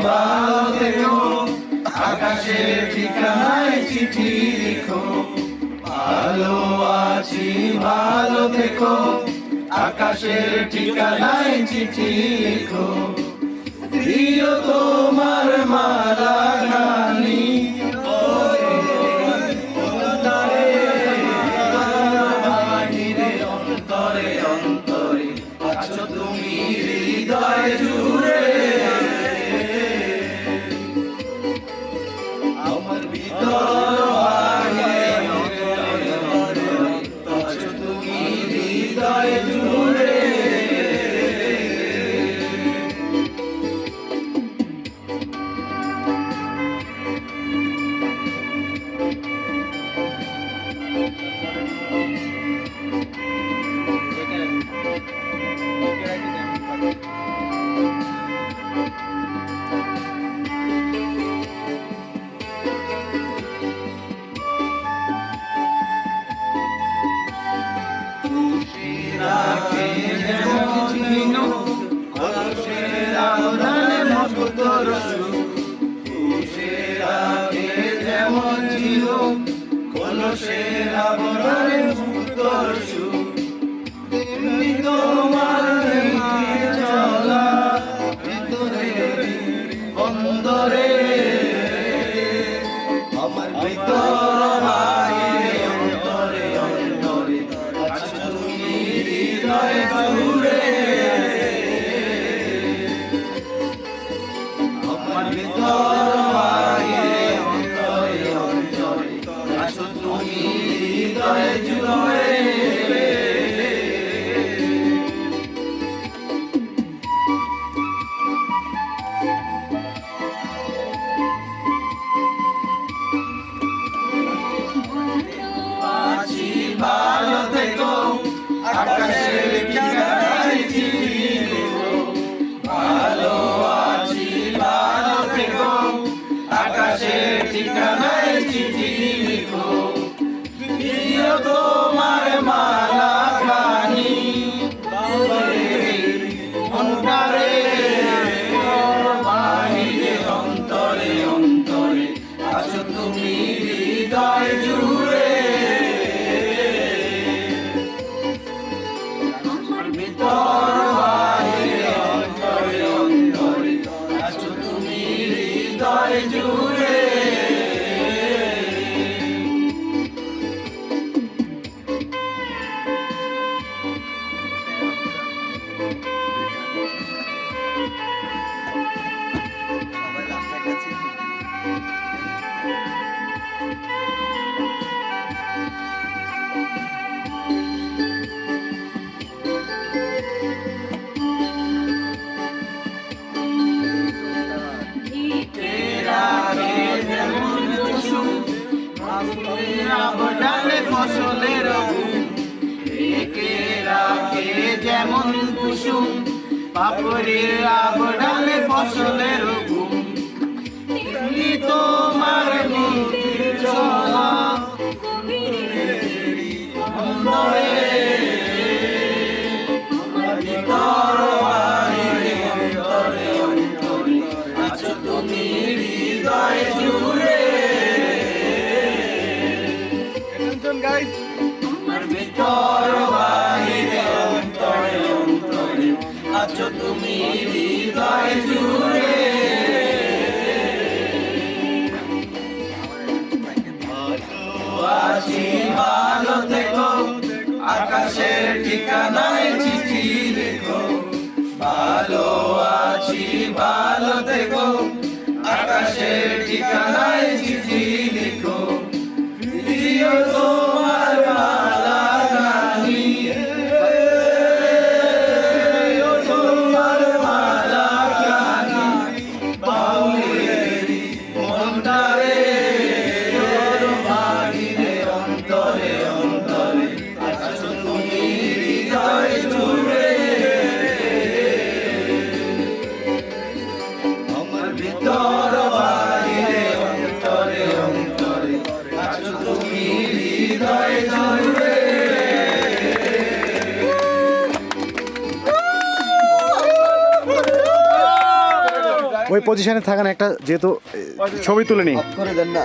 ভালো থেকো, আকাশের ঠিকানায় চিঠি লিখো। ভালো আছি ভালো থেকো, আকাশের ঠিকানায় চিঠি লিখো। প্রিয় তোমার মালা খানি বাহিরে অন্তরে অন্তরে আছো তুমি হৃদয় জুড়ে। আমার ভিতর বাহিরে অন্তরে অন্তরে আছো তুমি হৃদয় জুড়ে। আমার ভিতর বাহিরে অন্তরে অন্তরে আছো তুমি হৃদয় জুড়ে। আমার ভিতর বাহিরে অন্তরে অন্তরে আছো তুমি হৃদয় জুড়ে। ভালো থেকো, আকাশের ঠিকানায় চিঠি লিখো। ভালো আছি ভালো থেকো, আকাশের ঠিকানায় চিঠি লিখো। প্রিয় তোমার মালা খানি অন্তরে বাহিরে অন্তরে অন্তরে আছো তুমি হৃদয় জুড়ে। ভিতর বাহিরে অন্তরে অন্তরে আছো তুমি হৃদয় জুড়ে। আবডালে ফসলের ঢেকে রাখে যেমন কুসুম, পাপড়ির আবডালে ফসলের ঘুম। তেমনি তোমার মুক্তির চলা অন্তরে। আমার ভিতর বাহিরে অন্তরে অন্তরে আছো তুমি হৃদয় জুড়ে। আমার ভিতর বাহিরে অন্তরে অন্তরে আছো তুমি হৃদয় জুড়ে। আছি ভালো থেকো, আকাশের ঠিকানায় চিঠি লিখো। ভালো আছি ভালো থেকো, আকাশের ঠিকানায় চিঠি লিখো। প্রিয় তোমার মালা খানি তোমার মালা খানি বাউলের অন্তরে বাহিরে অন্তরে অন্তরে আছো তুমি হৃদয় জুড়ে। ওই পজিশনে থাকেন একটা যেহেতু ছবি তুলে নিই করে দেন না